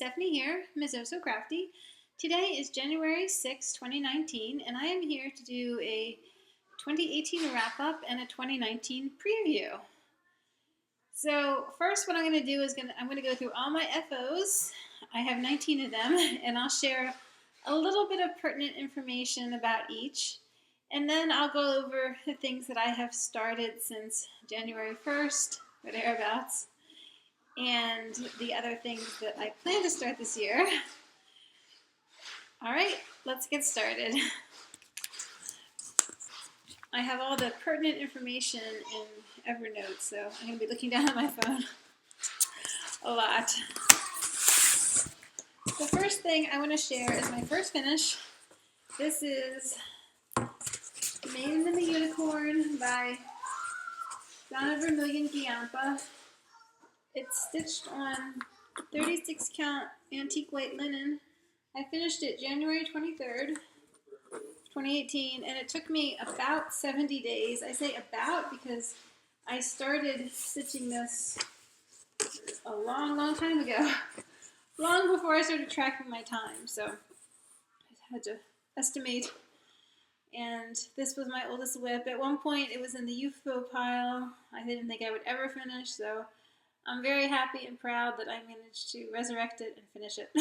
Stephanie here, Ms. Oh So Crafty. Today is January 6, 2019, and I am here to do a 2018 wrap-up and a 2019 preview. So first what I'm going to do is I'm going to go through all my FOs. I have 19 of them, and I'll share a little bit of pertinent information about each. And then I'll go over the things that I have started since January 1st, or thereabouts, and the other things that I plan to start this year. All right, let's get started. I have all the pertinent information in Evernote, so I'm going to be looking down at my phone a lot. The first thing I want to share is my first finish. This is Made in the Unicorn by Donna Vermillion Giampa. It's stitched on 36 count antique white linen. I finished it January 23rd, 2018, and it took me about 70 days. I say about because I started stitching this a long time ago, long before I started tracking my time, so I had to estimate. And this was my oldest WIP. At one point it was in the UFO pile. I didn't think I would ever finish, so I'm very happy and proud that I managed to resurrect it and finish it.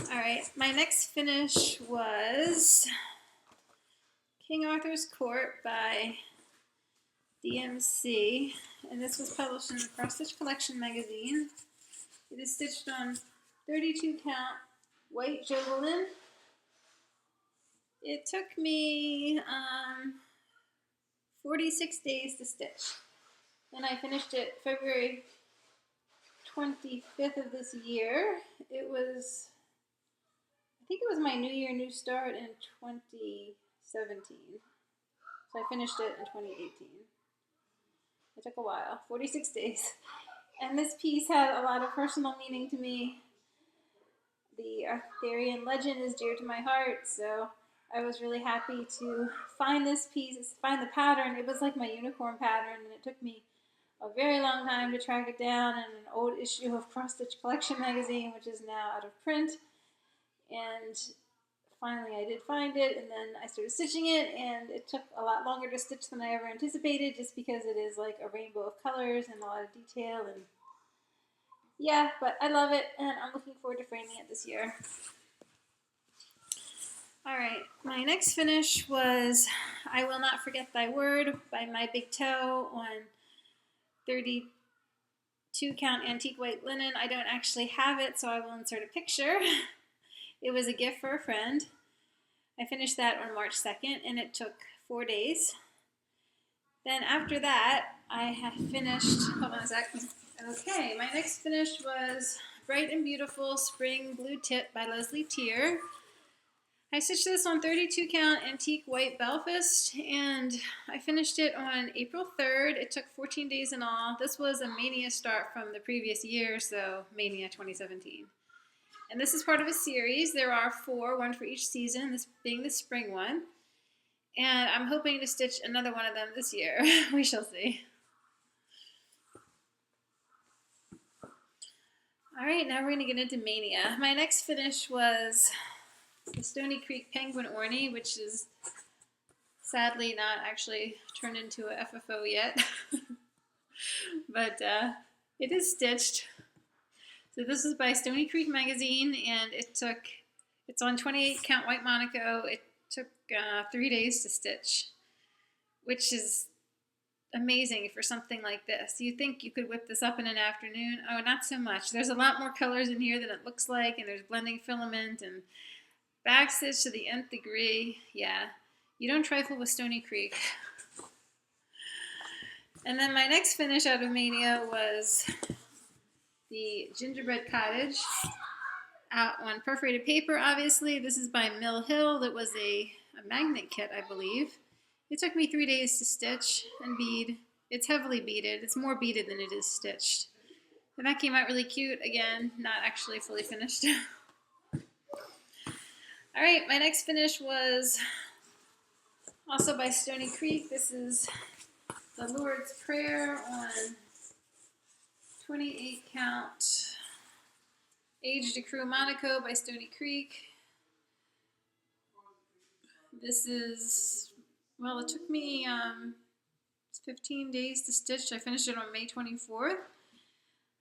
Alright, my next finish was King Arthur's Court by DMC, and this was published in the Cross Stitch Collection magazine. It is stitched on 32 count white Jovelin. It took me 46 days to stitch, and I finished it February 25th of this year. It was, I think it was my New Year, New Start in 2017. So I finished it in 2018. It took a while, 46 days. And this piece had a lot of personal meaning to me. The Arthurian legend is dear to my heart, so I was really happy to find this piece, find the pattern. It was like my unicorn pattern, and it took me a very long time to track it down in an old issue of Cross Stitch Collection magazine, which is now out of print. And finally I did find it, and then I started stitching it, and it took a lot longer to stitch than I ever anticipated, just because it is like a rainbow of colors and a lot of detail, and yeah, but I love it, and I'm looking forward to framing it this year. Alright, my next finish was I Will Not Forget Thy Word by My Big Toe on 32 count antique white linen. I don't actually have it, so I will insert a picture. It was a gift for a friend. I finished that on March 2nd, and it took 4 days. Then after that, I have finished, hold on a sec. Okay, my next finish was Bright and Beautiful Spring Blue Tip by Leslie Tier. I stitched this on 32 count antique white Belfast, and I finished it on April 3rd. It took 14 days in all. This was a Mania start from the previous year, so Mania 2017. And this is part of a series. There are 4, one for each season, this being the spring one. And I'm hoping to stitch another one of them this year. We shall see. Alright, now we're going to get into Mania. My next finish was the Stony Creek Penguin Orney, which is sadly not actually turned into a FFO yet. But it is stitched. So this is by Stony Creek magazine, and it's on 28 count white Monaco. It took 3 days to stitch, which is amazing for something like this. You think you could whip this up in an afternoon? Oh, not so much. There's a lot more colors in here than it looks like, and there's blending filament and back stitch to the nth degree. Yeah, you don't trifle with Stony Creek. And then my next finish out of Mania was the Gingerbread Cottage out on perforated paper, obviously. This is by Mill Hill. That was a magnet kit, I believe. It took me 3 days to stitch and bead. It's heavily beaded. It's more beaded than it is stitched. And that came out really cute. Again, not actually fully finished. Alright, my next finish was also by Stony Creek. This is the Lord's Prayer on 28 count Age Decrew Monaco by Stony Creek. This is, well, it took me 15 days to stitch. I finished it on May 24th.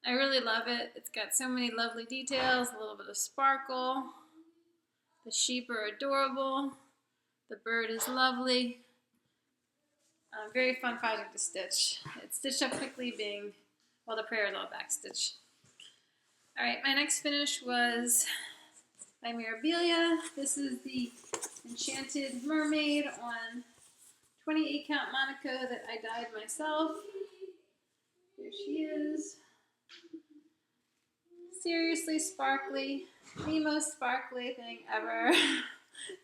I really love it. It's got so many lovely details, a little bit of sparkle. The sheep are adorable. The bird is lovely. Very fun project to stitch. It's stitched up quickly, being, well, the prayer is all back stitch. Alright, my next finish was by Mirabilia. This is the Enchanted Mermaid on 28 count Monaco that I dyed myself. There she is. Seriously sparkly. The most sparkly thing ever.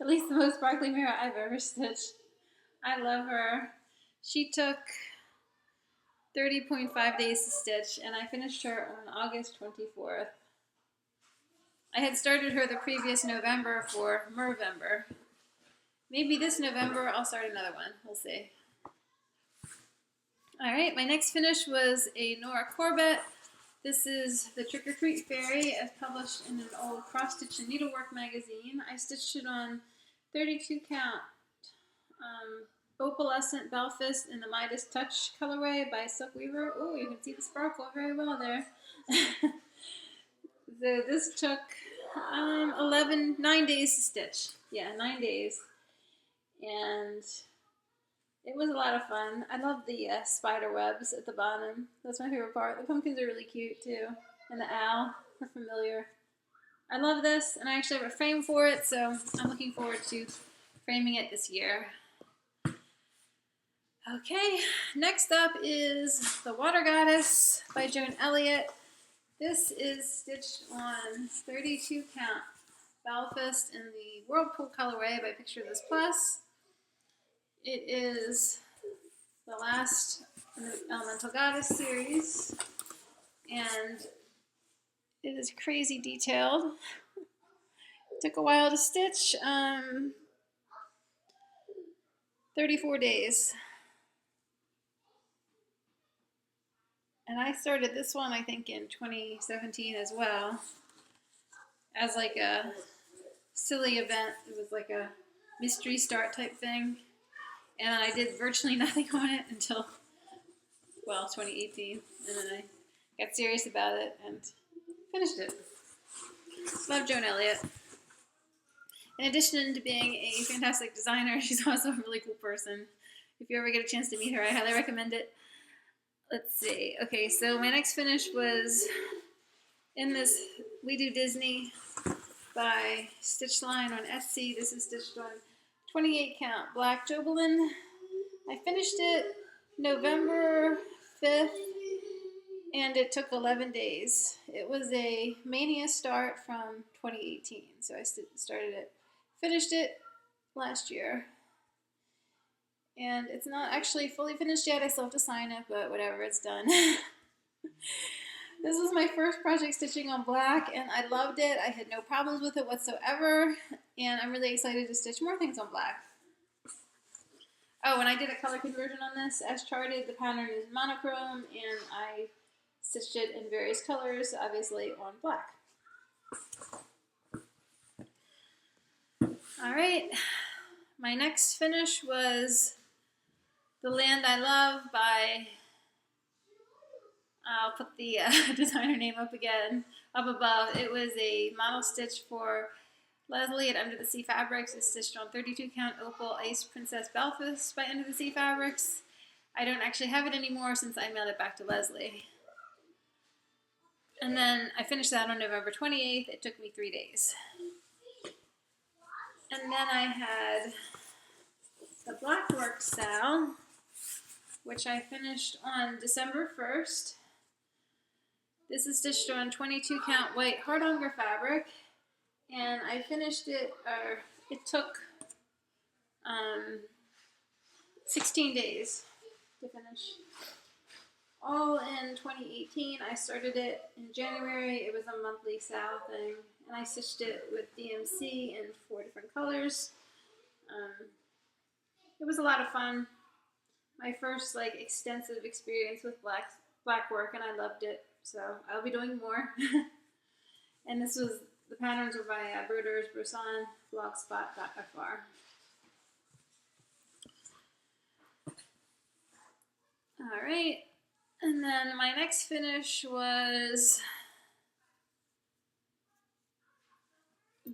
At least the most sparkly mirror I've ever stitched. I love her. She took 30.5 days to stitch, and I finished her on August 24th. I had started her the previous November for Mervember. Maybe this November I'll start another one. We'll see. Alright, my next finish was a Nora Corbett. This is the Trick or Treat Fairy as published in an old Cross Stitch and Needlework magazine. I stitched it on 32 count Opalescent Belfast in the Midas Touch colorway by Silk Weaver. Oh, you can see the sparkle very well there. So this took 9 days to stitch. Yeah, 9 days. And it was a lot of fun. I love the spider webs at the bottom. That's my favorite part. The pumpkins are really cute too. And the owl are familiar. I love this, and I actually have a frame for it, so I'm looking forward to framing it this year. Okay, next up is The Water Goddess by Joan Elliott. This is stitched on 32 count Belfast in the Whirlpool colorway by Picture This Plus. It is the last in the Elemental Goddess series, and it is crazy detailed. It took a while to stitch, 34 days. And I started this one, I think, in 2017 as well, as like a silly event. It was like a mystery start type thing. And I did virtually nothing on it until, well, 2018. And then I got serious about it and finished it. Love Joan Elliott. In addition to being a fantastic designer, she's also a really cool person. If you ever get a chance to meet her, I highly recommend it. Let's see. Okay, so my next finish was in this We Do Disney by Stitchline on Etsy. This is stitched on 28 count Black Jobelin. I finished it November 5th, and it took 11 days. It was a Mania start from 2018, so I started it, finished it last year. And it's not actually fully finished yet. I still have to sign it, but whatever, it's done. This was my first project stitching on black, and I loved it. I had no problems with it whatsoever, and I'm really excited to stitch more things on black. Oh, and I did a color conversion on this. As charted, the pattern is monochrome, and I stitched it in various colors, obviously on black. Alright, my next finish was The Land I Love by, I'll put the designer name up again, up above. It was a model stitch for Leslie at Under the Sea Fabrics. It's stitched on 32 count Opal Ice Princess Belfast by Under the Sea Fabrics. I don't actually have it anymore since I mailed it back to Leslie. And then I finished that on November 28th. It took me 3 days. And then I had the Blackwork style, which I finished on December 1st. This is stitched on 22 count white Hardanger fabric, and I finished it, it took 16 days to finish. All in 2018. I started it in January. It was a monthly sale thing, and I stitched it with DMC in 4 different colors. It was a lot of fun. My first extensive experience with black work, and I loved it. so I'll be doing more. And the patterns are by Brooders, Brisson, Flogspot.fr. All right, and then my next finish was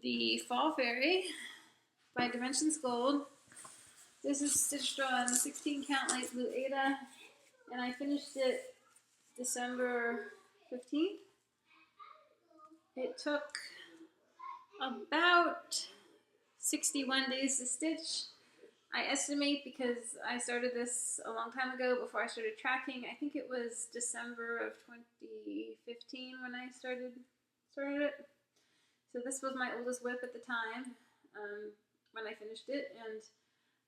the Fall Fairy by Dimensions Gold. This is stitched on 16 count light blue Aida, and I finished it December 15th. It took about 61 days to stitch. I estimate, because I started this a long time ago before I started tracking. I think it was December of 2015 when I started it. So this was my oldest whip at the time when I finished it, and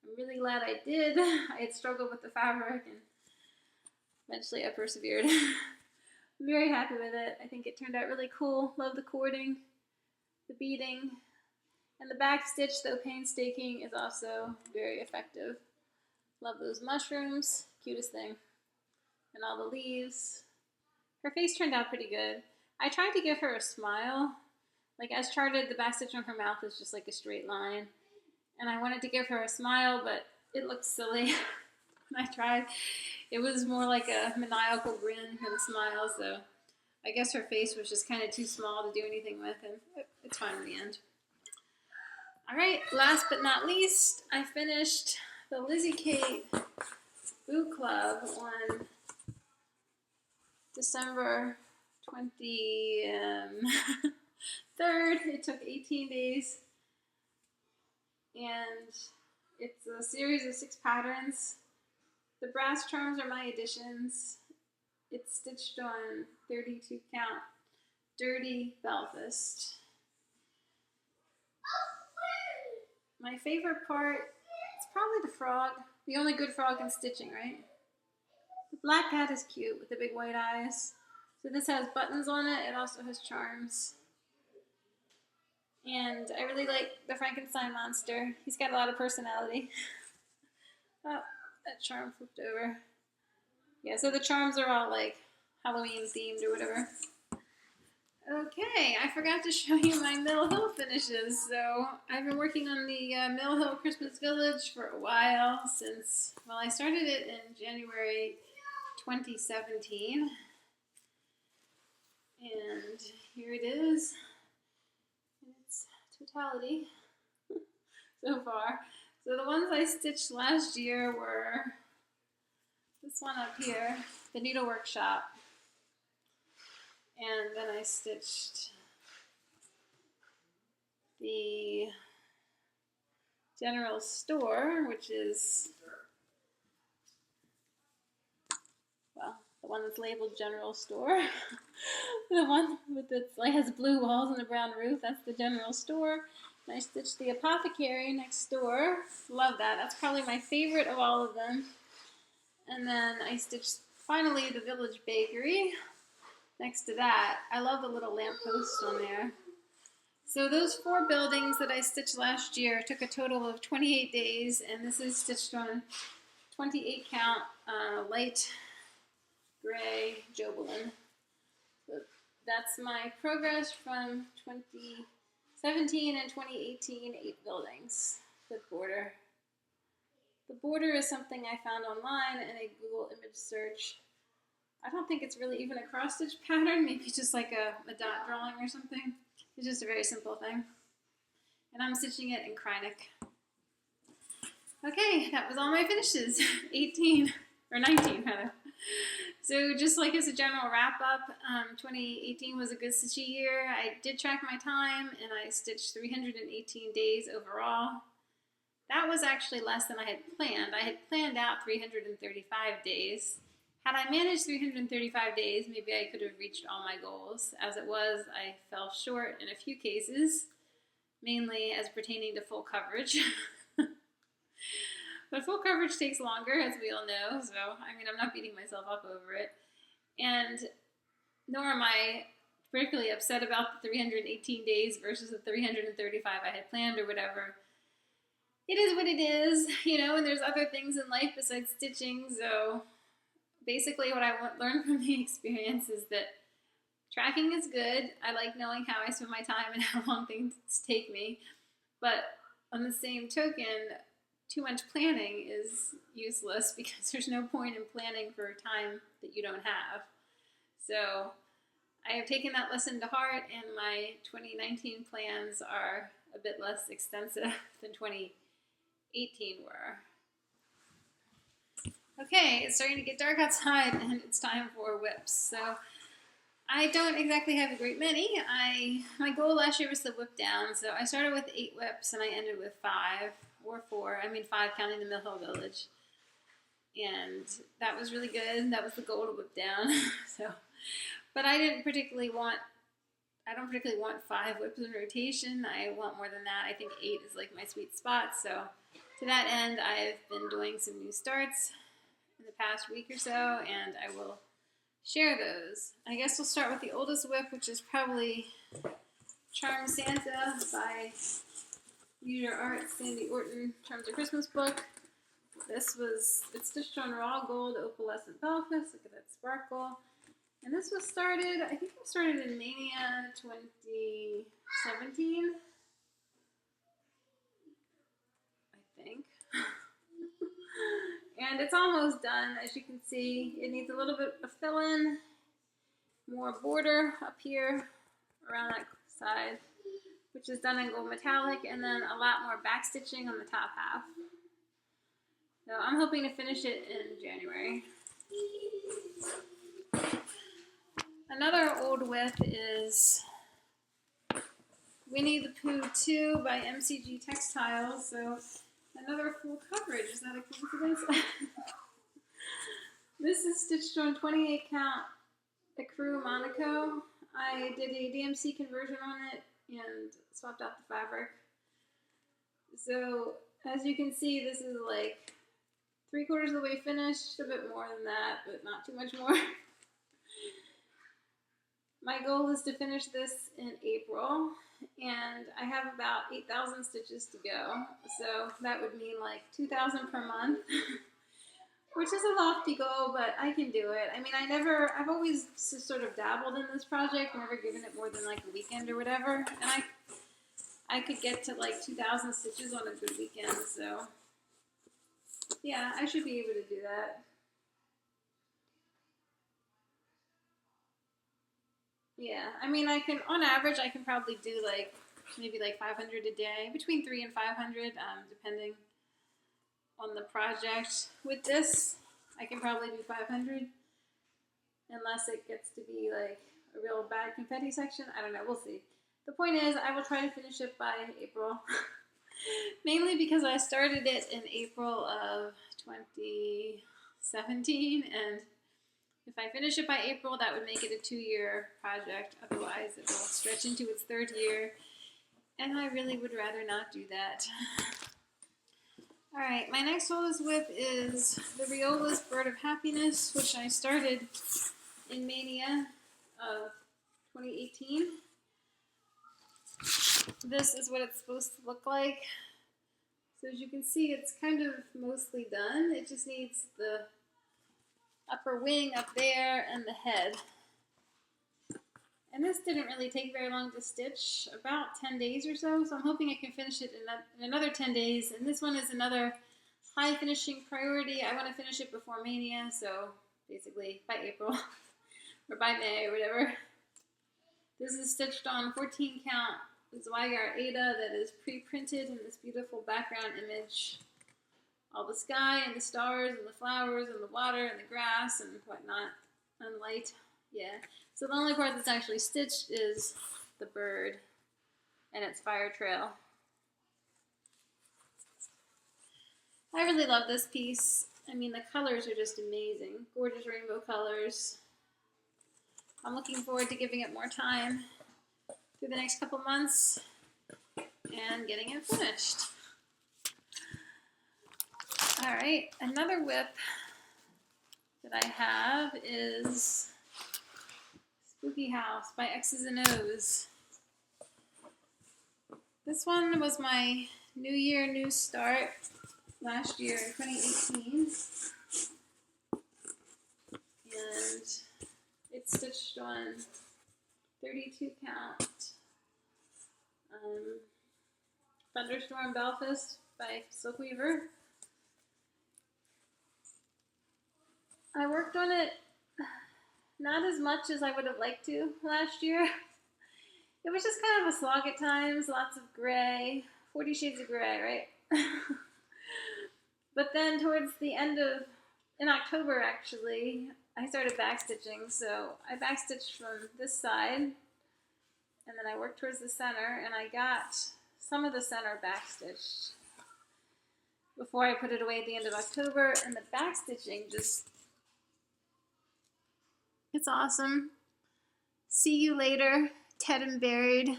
I'm really glad I did. I had struggled with the fabric, and eventually I persevered. I'm very happy with it. I think it turned out really cool. Love the cording, the beading, and the back stitch, though painstaking, is also very effective. Love those mushrooms, cutest thing. And all the leaves. Her face turned out pretty good. I tried to give her a smile. Like as charted, the back stitch on her mouth is just like a straight line. And I wanted to give her a smile, but it looked silly when I tried. It was more like a maniacal grin than a smile, so I guess her face was just kind of too small to do anything with, and it's fine in the end. All right, last but not least, I finished the Lizzie Kate Boot Club on December 23rd. It took 18 days, and it's a series of 6 patterns. The brass charms are my additions. It's stitched on 32 count dirty Belfast. My favorite part, it's probably the frog. The only good frog in stitching, right? The black cat is cute with the big white eyes. So this has buttons on it. It also has charms. And I really like the Frankenstein monster. He's got a lot of personality. Oh, that charm flipped over. Yeah, so the charms are all like Halloween themed or whatever. Okay, I forgot to show you my Mill Hill finishes. So I've been working on the Mill Hill Christmas Village for a while since, well, I started it in January 2017. And here it is in its totality so far. So the ones I stitched last year were this one up here, the Needlework Shop. And then I stitched the General Store, which is, well, the one that's labeled General Store. The one with the, like, has blue walls and a brown roof, that's the General Store. And I stitched the Apothecary next door. Love that. That's probably my favorite of all of them. And then I stitched, finally, the Village Bakery next to that. I love the little lampposts on there. So those 4 buildings that I stitched last year took a total of 28 days, and this is stitched on 28 count light gray Jobelin. So that's my progress from 2017 and 2018, 8 buildings with border. The border is something I found online in a Google image search. I don't think it's really even a cross stitch pattern, maybe just like a dot drawing or something. It's just a very simple thing. And I'm stitching it in Kreinik. Okay, that was all my finishes. 18, or 19 rather. So just like as a general wrap up, 2018 was a good stitchy year. I did track my time and I stitched 318 days overall. That was actually less than I had planned. I had planned out 335 days. Had I managed 335 days, maybe I could have reached all my goals. As it was, I fell short in a few cases, mainly as pertaining to full coverage. But full coverage takes longer, as we all know, so I mean, I'm not beating myself up over it. And nor am I particularly upset about the 318 days versus the 335 I had planned or whatever. It is what it is, you know, and there's other things in life besides stitching, so basically what I learned from the experience is that Tracking is good. I like knowing how I spend my time and how long things take me. But on the same token, too much planning is useless because there's no point in planning for time that you don't have. So I have taken that lesson to heart, and my 2019 plans are a bit less extensive than 2018 were. Okay, it's starting to get dark outside, and it's time for whips. So I don't exactly have a great many. My goal last year was to whip down, so I started with 8 whips, and I ended with 5 or 4. I mean 5 counting the Mill Hill Village, and that was really good. That was the goal, to whip down. So, but I don't particularly want 5 whips in rotation. I want more than that. I think 8 is like my sweet spot. So to that end, I've been doing some new starts in the past week or so, and I will share those. I guess we'll start with the oldest whip, which is probably Charm Santa by Use Your Art, Sandy Orton, Charms of Christmas book. It's stitched on raw gold opalescent velvet. Look at that sparkle. And this was started, I think it started in Mania 2017. I think. And it's almost done, as you can see. It needs a little bit of fill-in, more border up here around that side, which is done in gold metallic, and then a lot more back stitching on the top half. So I'm hoping to finish it in January. Another old whip is Winnie the Pooh 2 by MCG Textiles. So another full coverage. Is that a coincidence? This is stitched on 28 count Ecru Monaco. I did a DMC conversion on it and swapped out the fabric. So as you can see, this is like 3/4 of the way finished, a bit more than that, but not too much more. My goal is to finish this in April, and I have about 8,000 stitches to go. So that would mean like 2,000 per month, which is a lofty goal, but I can do it. I mean, I've always sort of dabbled in this project, never given it more than like a weekend or whatever, and I could get to like 2,000 stitches on a good weekend, so yeah, I should be able to do that. Yeah, I mean, on average, I can probably do like, maybe like 500 a day, between 3 and 500, depending on the project. With this, I can probably do 500, unless it gets to be like a real bad confetti section. I don't know, we'll see. The point is, I will try to finish it by April, mainly because I started it in April of 2017, and if I finish it by April, that would make it a 2-year project. Otherwise, it will stretch into its 3rd year, and I really would rather not do that. All right, my next oldest whip is the Riola's Bird of Happiness, which I started in Mania of 2018. This is what it's supposed to look like. So as you can see, it's kind of mostly done. It just needs the upper wing up there and the head. And this didn't really take very long to stitch, about 10 days or so. So I'm hoping I can finish it in another 10 days. And this one is another high finishing priority. I want to finish it before Mania, so basically by April or by May or whatever. This is stitched on 14 count Zweigart Ada that is pre-printed in this beautiful background image. All the sky and the stars and the flowers and the water and the grass and whatnot, and light. Yeah. So the only part that's actually stitched is the bird and its fire trail. I really love this piece. I mean, the colors are just amazing. Gorgeous rainbow colors. I'm looking forward to giving it more time through the next couple months and getting it finished. All right, another whip that I have is Spooky House by X's and O's. This one was my New Year, New Start last year in 2018. And it's stitched on 32 count Thunderstorm Belfast by Silk Weaver. I worked on it not as much as I would have liked to last year. It was just kind of a slog at times, lots of gray, 40 shades of gray, right? But then towards the end of, in October actually, I started backstitching. So I backstitched from this side, and then I worked towards the center, and I got some of the center backstitched before I put it away at the end of October, and the backstitching just, it's awesome. See you later, Ted and Buried.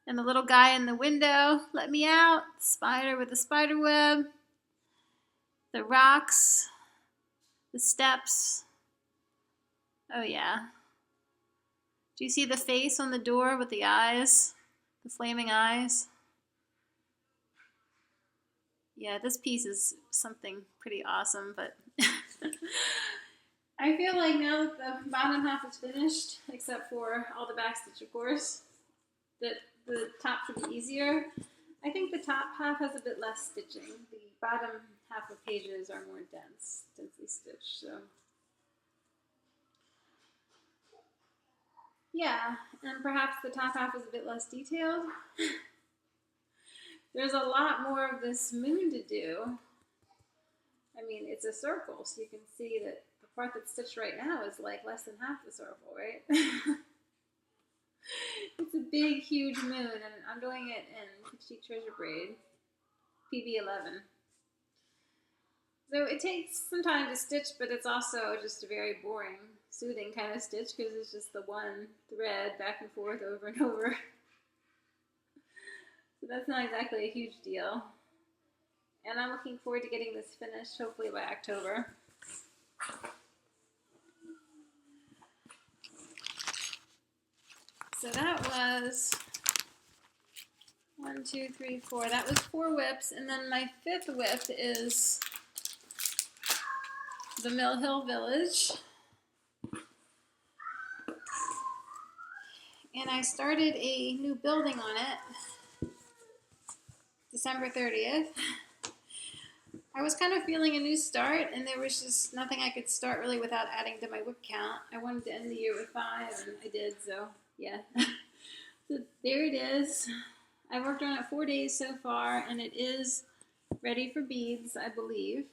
And the little guy in the window, let me out. The spider with the spider web. The rocks. The steps. Oh yeah. Do you see the face on the door with the eyes? The flaming eyes? Yeah, this piece is something pretty awesome, but I feel like now that the bottom half is finished, except for all the backstitch, of course, that the top should be easier. I think the top half has a bit less stitching. The bottom half of pages are more densely stitched. So yeah, and perhaps the top half is a bit less detailed. There's a lot more of this moon to do. I mean, it's a circle, so you can see that the part that's stitched right now is like less than half the circle, right? It's a big, huge moon, and I'm doing it in Petite Treasure Braid, PB11. So it takes some time to stitch, but it's also just a very boring, soothing kind of stitch because it's just the one thread back and forth over and over. So that's not exactly a huge deal. And I'm looking forward to getting this finished, hopefully by October. So that was 1, 2, 3, 4. That was 4 whips, and then my 5th whip is the Mill Hill Village. And I started a new building on it December 30th. I was kind of feeling a new start, and there was just nothing I could start really without adding to my whip count. I wanted to end the year with 5, and I did, so yeah. So there it is. I worked on it 4 days so far, and it is ready for beads, I believe.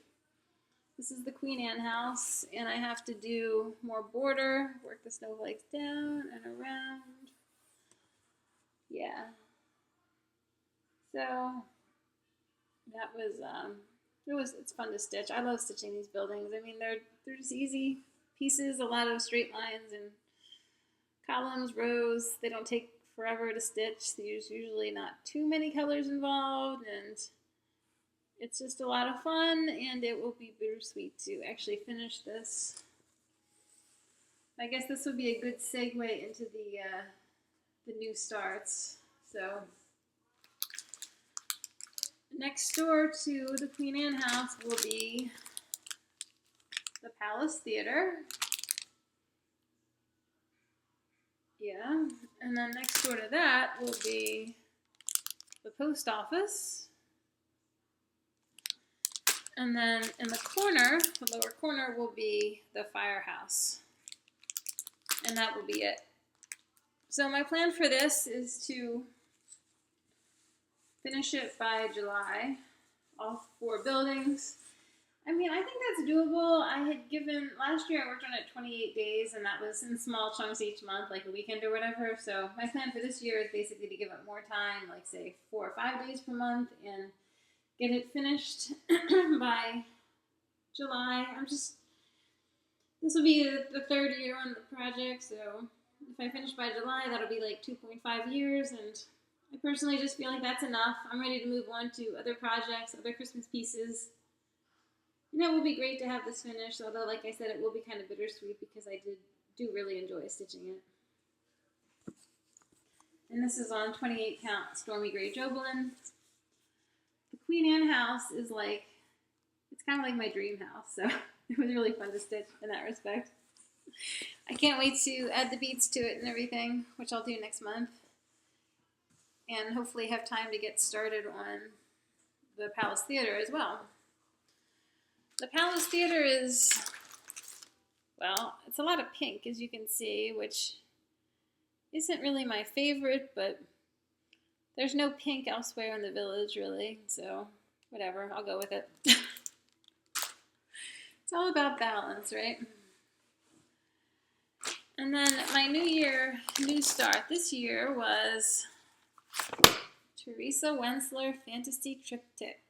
This is the Queen Anne house, and I have to do more border, work the snowflakes down and around. Yeah. So that was, it's fun to stitch. I love stitching these buildings. I mean, they're just easy pieces, a lot of straight lines and columns, rows. They don't take forever to stitch. There's usually not too many colors involved, and it's just a lot of fun, and it will be bittersweet to actually finish this. I guess this would be a good segue into the new starts. So next door to the Queen Anne house will be the Palace Theater. Yeah, and then next door to that will be the post office. And then in the corner, the lower corner, will be the firehouse. And that will be it. So my plan for this is to finish it by July, all 4 buildings. I mean, I think that's doable. I had given, last year I worked on it 28 days, and that was in small chunks each month, like a weekend or whatever. So my plan for this year is basically to give it more time, like say 4 or 5 days per month, and get it finished by July. This will be the 3rd year on the project, so if I finish by July, that'll be like 2.5 years, and I personally just feel like that's enough. I'm ready to move on to other projects, other Christmas pieces. And it will be great to have this finished, although, like I said, it will be kind of bittersweet because I do really enjoy stitching it. And this is on 28 count Stormy Gray Jobelin. The Queen Anne house is like, it's kind of like my dream house, so it was really fun to stitch in that respect. I can't wait to add the beads to it and everything, which I'll do next month. And hopefully have time to get started on the Palace Theater as well. The Palace Theater is, well, it's a lot of pink, as you can see, which isn't really my favorite, but there's no pink elsewhere in the village, really, so whatever, I'll go with it. It's all about balance, right? And then my new start this year was Teresa Wensler Fantasy Triptych.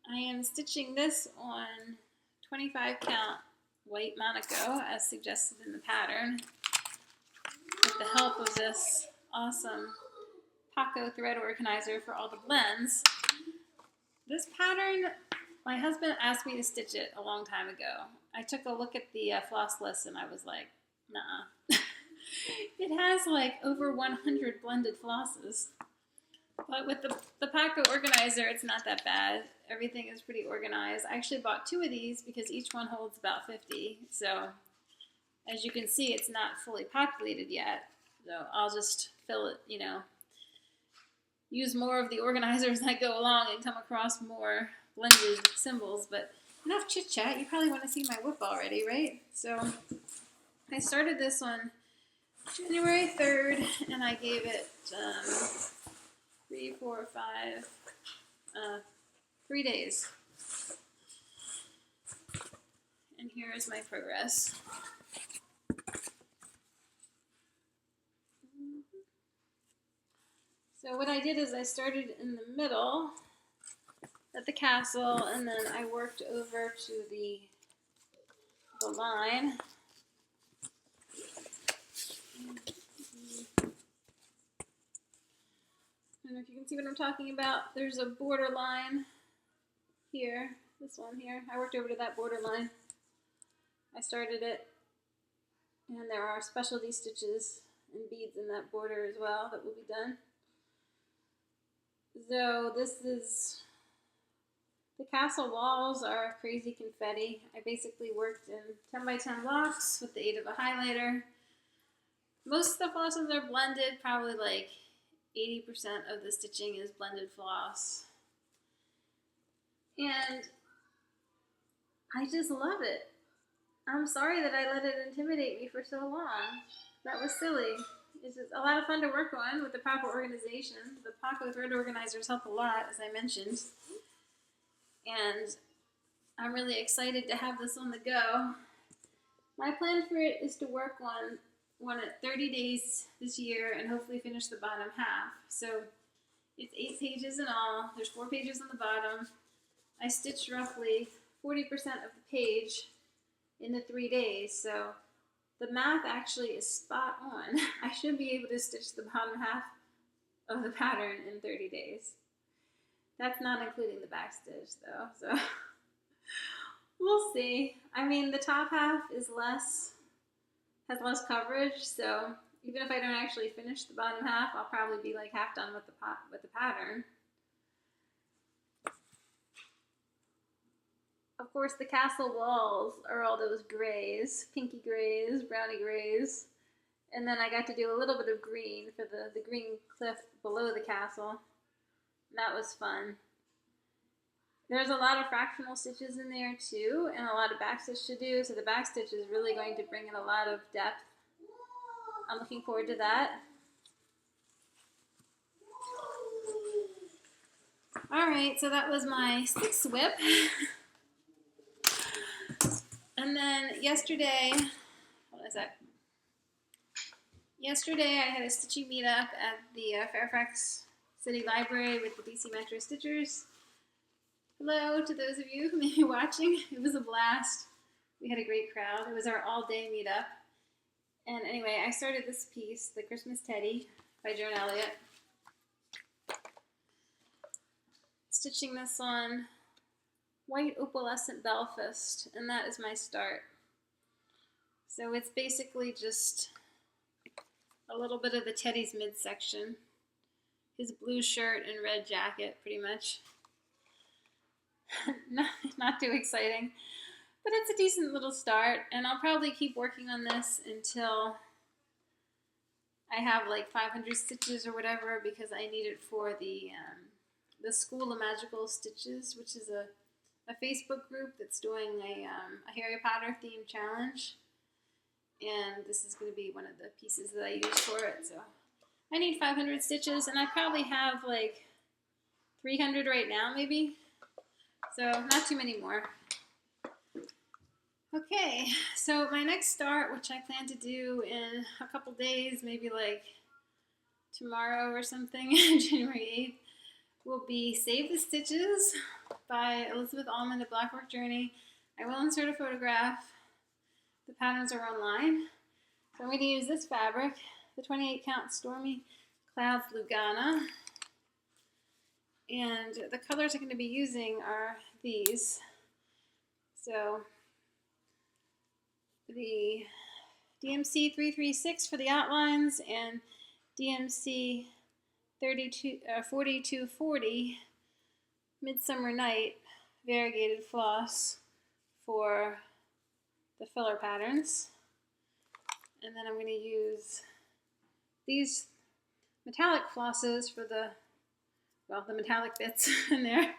I am stitching this on 25 count white Monaco as suggested in the pattern with the help of this awesome Paco thread organizer for all the blends. This pattern, my husband asked me to stitch it a long time ago. I took a look at the floss list and I was like, nah. It has like over 100 blended flosses. But with the Paco organizer, it's not that bad. Everything is pretty organized. I actually bought 2 of these because each one holds about 50. So as you can see, it's not fully populated yet. So I'll just fill it, you know, use more of the organizer as I go along and come across more blended symbols. But enough chit chat. You probably want to see my whip already, right? So I started this on January 3rd, and I gave it 3 days. And here is my progress. So what I did is I started in the middle at the castle, and then I worked over to the line. I don't know if you can see what I'm talking about. There's a border line here, this one here. I worked over to that border line. I started it, and there are specialty stitches and beads in that border as well that will be done. So this is, the castle walls are crazy confetti. I basically worked in 10 by 10 blocks with the aid of a highlighter. Most of the flosses are blended, probably like 80% of the stitching is blended floss. And I just love it. I'm sorry that I let it intimidate me for so long. That was silly. It's just a lot of fun to work on with the proper organization. The Paco thread organizers help a lot, as I mentioned. And I'm really excited to have this on the go. My plan for it is to work on one at 30 days this year and hopefully finish the bottom half. So it's 8 pages in all. There's 4 pages on the bottom. I stitched roughly 40% of the page in the 3 days. So the math actually is spot on. I should be able to stitch the bottom half of the pattern in 30 days. That's not including the back stitch though, so we'll see. I mean, the top half is has less coverage, so even if I don't actually finish the bottom half, I'll probably be like half done with the pattern. Of course, the castle walls are all those grays, pinky grays, browny grays. And then I got to do a little bit of green for the green cliff below the castle. That was fun. There's a lot of fractional stitches in there too, and a lot of backstitch to do, so the backstitch is really going to bring in a lot of depth. I'm looking forward to that. Alright, so that was my 6th whip. And then yesterday, what was that? Yesterday I had a stitching meetup at the Fairfax City Library with the DC Metro Stitchers. Hello to those of you who may be watching. It was a blast. We had a great crowd. It was our all-day meetup. And anyway, I started this piece, The Christmas Teddy by Joan Elliott. Stitching this on white opalescent Belfast, and that is my start. So it's basically just a little bit of the Teddy's midsection. His blue shirt and red jacket, pretty much. Not too exciting. But it's a decent little start, and I'll probably keep working on this until I have like 500 stitches or whatever, because I need it for the School of Magical Stitches, which is a Facebook group that's doing a Harry Potter themed challenge, and this is going to be one of the pieces that I use for it. So I need 500 stitches, and I probably have like 300 right now, maybe. So not too many more. Okay, so my next start, which I plan to do in a couple days, maybe like tomorrow or something, January 8th, will be Save the Stitches by Elizabeth Allman, The Blackwork Journey. I will insert a photograph. The patterns are online. So I'm going to use this fabric, the 28 count Stormy Clouds Lugana. And the colors I'm going to be using are these. So the DMC 336 for the outlines and DMC 4240 Midsummer Night variegated floss for the filler patterns. And then I'm going to use these metallic flosses for the metallic bits in there.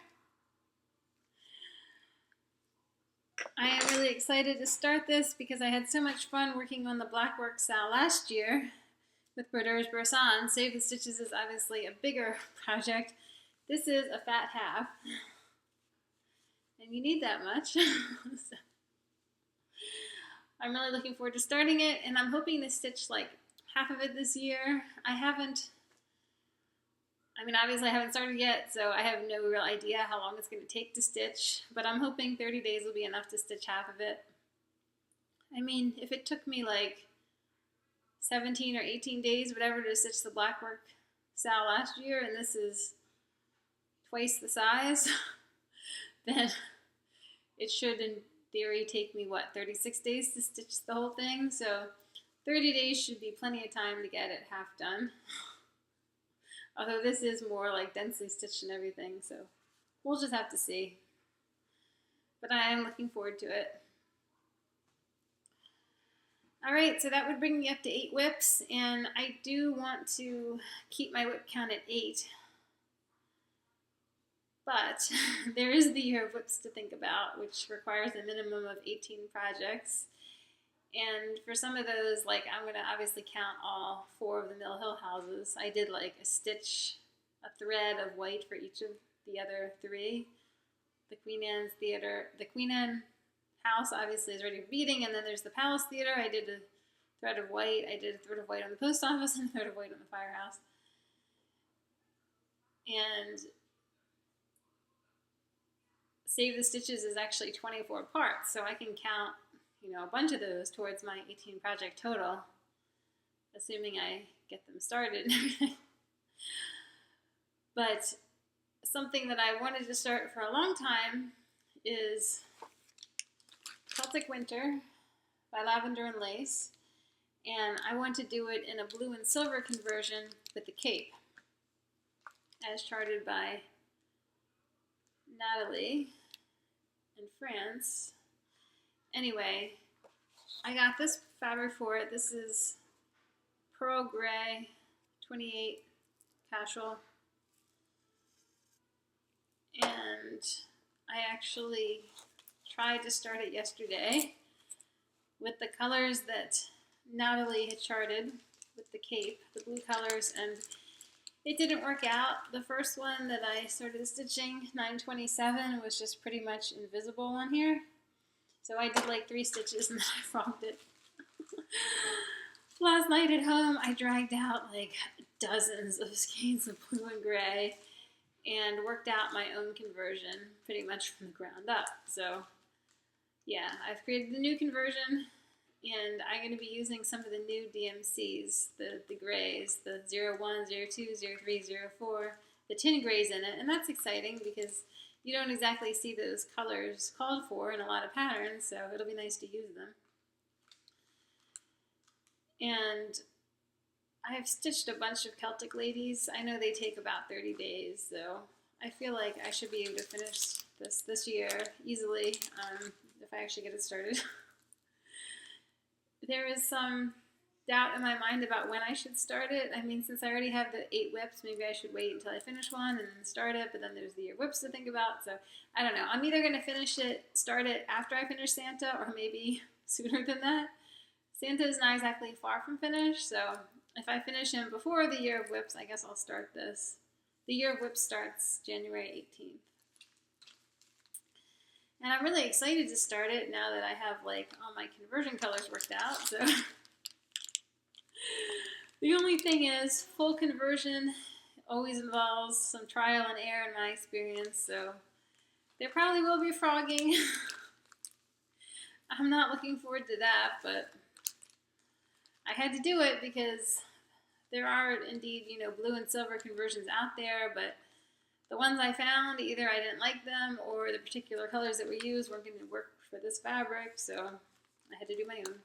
I am really excited to start this because I had so much fun working on the Blackwork Sal last year with Brodeurs Bresson. Save the Stitches is obviously a bigger project. This is a fat half, and you need that much. So I'm really looking forward to starting it, and I'm hoping to stitch like half of it this year. Obviously I haven't started yet, so I have no real idea how long it's going to take to stitch, but I'm hoping 30 days will be enough to stitch half of it. I mean, if it took me like 17 or 18 days, whatever, to stitch the Blackwork Sal last year, and this is twice the size, then it should, in theory, take me, 36 days to stitch the whole thing? So 30 days should be plenty of time to get it half done. Although this is more like densely stitched and everything, so we'll just have to see. But I am looking forward to it. Alright, so that would bring me up to 8 whips, and I do want to keep my whip count at 8. But there is the year of whips to think about, which requires a minimum of 18 projects. And for some of those, like, I'm going to obviously count all 4 of the Mill Hill houses. I did like a thread of white for each of the other 3. The Queen Anne house obviously is ready for beading, and then there's the Palace Theater. I did a thread of white. I did a thread of white on the post office and a thread of white on the firehouse. And Save the Stitches is actually 24 parts, so I can count a bunch of those towards my 18 project total, assuming I get them started and everything. But something that I wanted to start for a long time is Celtic Winter by Lavender and Lace, and I want to do it in a blue and silver conversion with the cape, as charted by Natalie in France. Anyway, I got this fabric for it. This is Pearl Gray 28 Casual. And I actually tried to start it yesterday with the colors that Natalie had charted with the cape, the blue colors, and it didn't work out. The first one that I started stitching, 927, was just pretty much invisible on here. So I did like 3 stitches and then I frogged it. Last night at home, I dragged out like dozens of skeins of blue and gray and worked out my own conversion pretty much from the ground up. So yeah, I've created the new conversion, and I'm going to be using some of the new DMCs, the grays, the 01, 02, 03, 04, the tin grays in it, and that's exciting because you don't exactly see those colors called for in a lot of patterns, so it'll be nice to use them. And I've stitched a bunch of Celtic ladies. I know they take about 30 days, so I feel like I should be able to finish this year easily. if I actually get it started. There is some doubt in my mind about when I should start it. I mean, since I already have the 8 whips, maybe I should wait until I finish one and then start it, but then there's the year whips to think about, so I don't know. I'm either going to start it after I finish Santa, or maybe sooner than that. Santa is not exactly far from finished, so if I finish him before the year of whips, I guess I'll start this. The year of whips starts January 18th. And I'm really excited to start it now that I have like all my conversion colors worked out. So the only thing is, full conversion always involves some trial and error in my experience, so there probably will be frogging. I'm not looking forward to that, but I had to do it because there are indeed, blue and silver conversions out there, but the ones I found, either I didn't like them or the particular colors that were used weren't going to work for this fabric, so I had to do my own.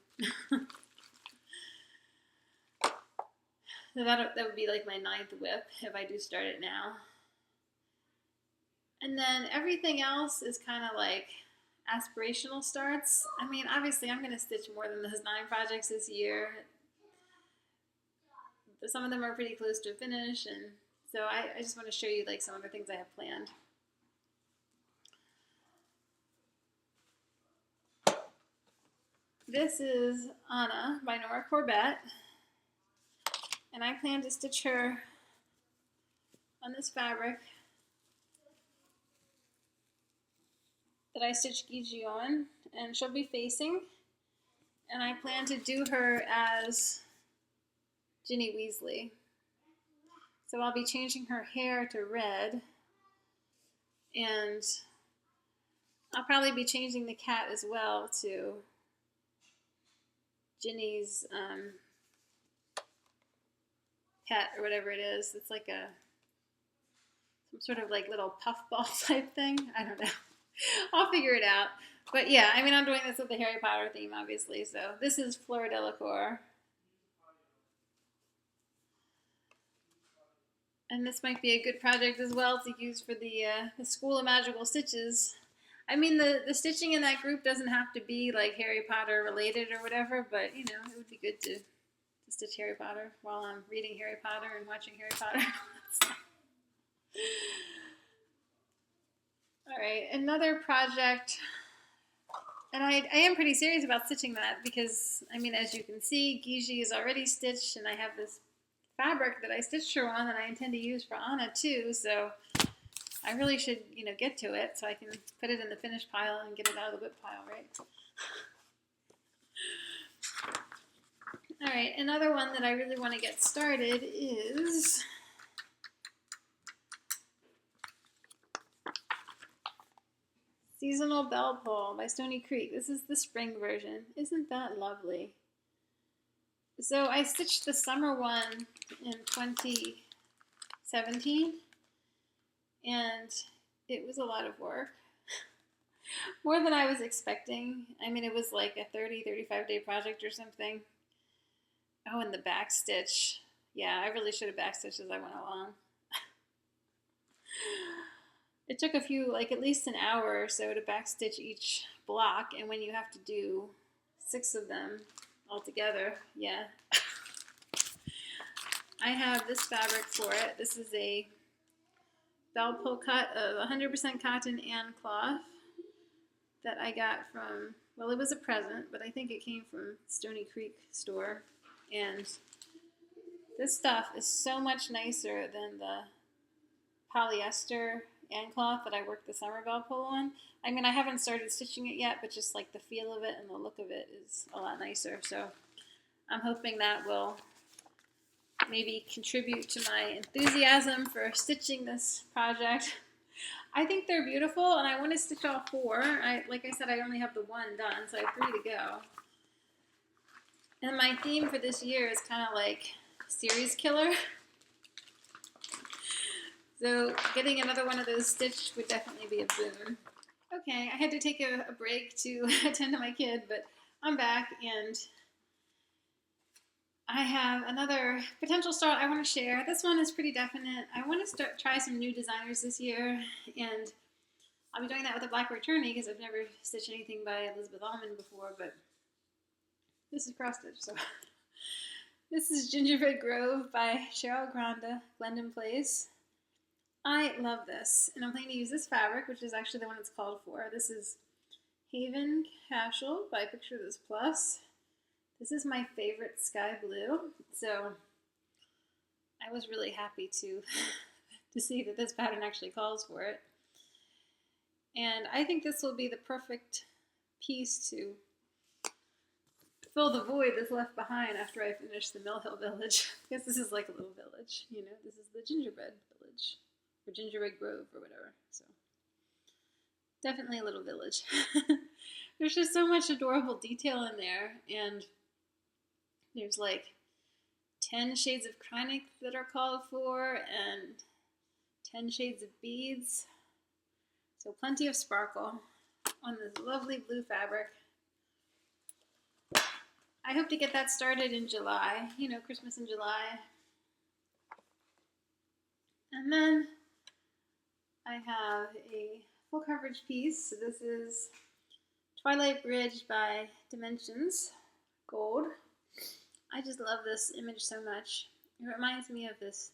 So that would be like my 9th whip if I do start it now. And then everything else is kind of like aspirational starts. I mean, obviously I'm going to stitch more than those 9 projects this year. Some of them are pretty close to a finish, and so I just want to show you like some of the things I have planned. This is Anna by Nora Corbett, and I plan to stitch her on this fabric that I stitched Gigi on, and she'll be facing, and I plan to do her as Ginny Weasley. So I'll be changing her hair to red, and I'll probably be changing the cat as well to Ginny's cat, or whatever it is. It's like some sort of like little puffball type thing. I don't know. I'll figure it out. But yeah, I mean, I'm doing this with the Harry Potter theme, obviously. So this is Fleur Delacour. And this might be a good project as well to use for the School of Magical Stitches. I mean, the stitching in that group doesn't have to be like Harry Potter related or whatever, but it would be good to stitch Harry Potter while I'm reading Harry Potter and watching Harry Potter. All right, another project, and I am pretty serious about stitching that because, I mean, as you can see, Gigi is already stitched, and I have this fabric that I stitched her on that I intend to use for Anna too, so I really should, get to it so I can put it in the finished pile and get it out of the whip pile, right? All right, another one that I really want to get started is Seasonal Bell Pull by Stony Creek. This is the spring version. Isn't that lovely? So I stitched the summer one in 2017, and it was a lot of work. More than I was expecting. I mean, it was like a 35-day project or something. Oh, and the back stitch. Yeah, I really should have back stitched as I went along. It took a few, like at least an hour or so to back stitch each block, and when you have to do 6 of them all together, yeah. I have this fabric for it. This is a bell pull cut of 100% cotton and cloth that I got from, well, it was a present, but I think it came from Stony Creek store. And this stuff is so much nicer than the polyester and cloth that I worked the summer bell pull on. I mean, I haven't started stitching it yet, but just like the feel of it and the look of it is a lot nicer. So I'm hoping that will maybe contribute to my enthusiasm for stitching this project. I think they're beautiful, and I want to stitch all 4. Like I said, I only have the 1 done, so I have 3 to go. And my theme for this year is kind of like series killer. So getting another one of those stitched would definitely be a boon. Okay, I had to take a break to attend to my kid, but I'm back, and I have another potential start I want to share. This one is pretty definite. I want to try some new designers this year, and I'll be doing that with a Blackbird Tourney because I've never stitched anything by Elizabeth Allman before, but this is cross stitch, so. This is Gingerbread Grove by Cheryl Granda, Glendon Place. I love this, and I'm planning to use this fabric, which is actually the one it's called for. This is Haven Cashel by Picture This Plus. This is my favorite sky blue, so I was really happy to see that this pattern actually calls for it. And I think this will be the perfect piece to fill the void that's left behind after I finish the Mill Hill Village. I guess this is like a little village, you know, this is the Gingerbread Village, or Gingerbread Grove, or whatever, so definitely a little village. There's just so much adorable detail in there, and there's like 10 shades of Kreinik that are called for, and 10 shades of beads, so plenty of sparkle on this lovely blue fabric. I hope to get that started in July, you know, Christmas in July. And then I have a full coverage piece. So this is Twilight Bridge by Dimensions Gold. I just love this image so much. It reminds me of this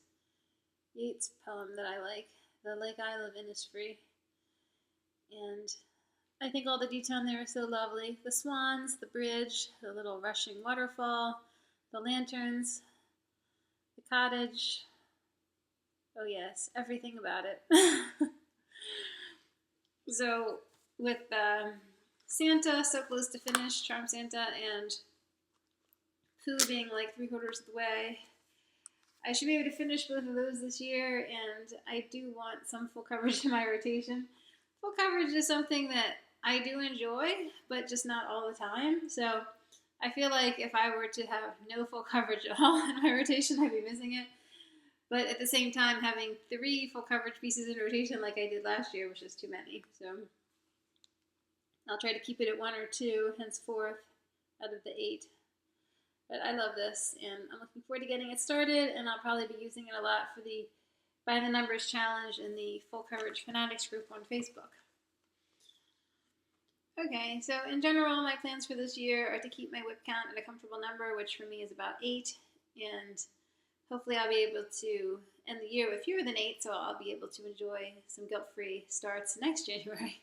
Yeats poem that I like, The Lake Isle of Innisfree. And I think all the detail in there is so lovely. The swans, the bridge, the little rushing waterfall, the lanterns, the cottage. Oh yes, everything about it. So with Santa so close to finish, Charm Santa, and Pooh being like 3/4 of the way, I should be able to finish both of those this year, and I do want some full coverage in my rotation. Full coverage is something that I do enjoy, but just not all the time. So I feel like if I were to have no full coverage at all in my rotation, I'd be missing it. But at the same time, having 3 full coverage pieces in rotation like I did last year was just too many. So I'll try to keep it at 1 or 2 henceforth out of the 8. But I love this, and I'm looking forward to getting it started, and I'll probably be using it a lot for the By the Numbers Challenge in the Full Coverage Fanatics group on Facebook. Okay, so in general, my plans for this year are to keep my whip count at a comfortable number, which for me is about 8, and hopefully I'll be able to end the year with fewer than 8, so I'll be able to enjoy some guilt-free starts next January.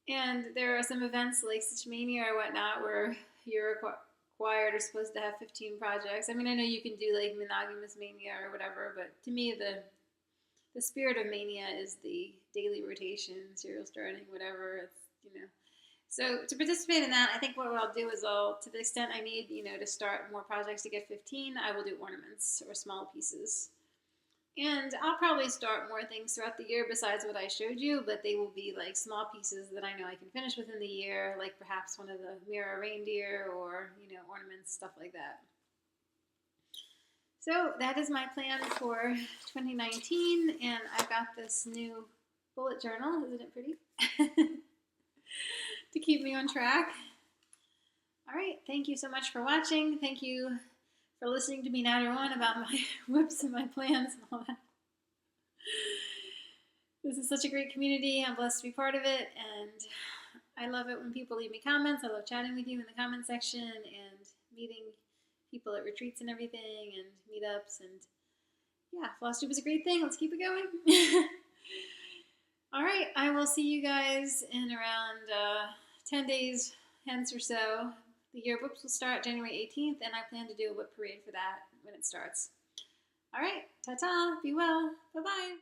And there are some events like Stitch Mania or whatnot where you're required or supposed to have 15 projects. I mean, I know you can do like Monogamous Mania or whatever, but to me the spirit of Mania is the daily rotation, serial starting, whatever. It's, you know. So to participate in that, I think what I'll do is to the extent I need, you know, to start more projects to get 15, I will do ornaments or small pieces. And I'll probably start more things throughout the year besides what I showed you, but they will be like small pieces that I know I can finish within the year, like perhaps one of the mirror reindeer or, you know, ornaments, stuff like that. So that is my plan for 2019, and I've got this new bullet journal, isn't it pretty? To keep me on track. All right, thank you so much for watching. Thank you for listening to me natter on about my whips and my plans and all that. This is such a great community. I'm blessed to be part of it, and I love it when people leave me comments. I love chatting with you in the comment section and meeting people at retreats and everything and meetups, and yeah, Flosstube is a great thing. Let's keep it going. All right, I will see you guys in around 10 days hence or so. The year of whips will start January 18th, and I plan to do a whip parade for that when it starts. All right, ta-ta, be well, bye-bye.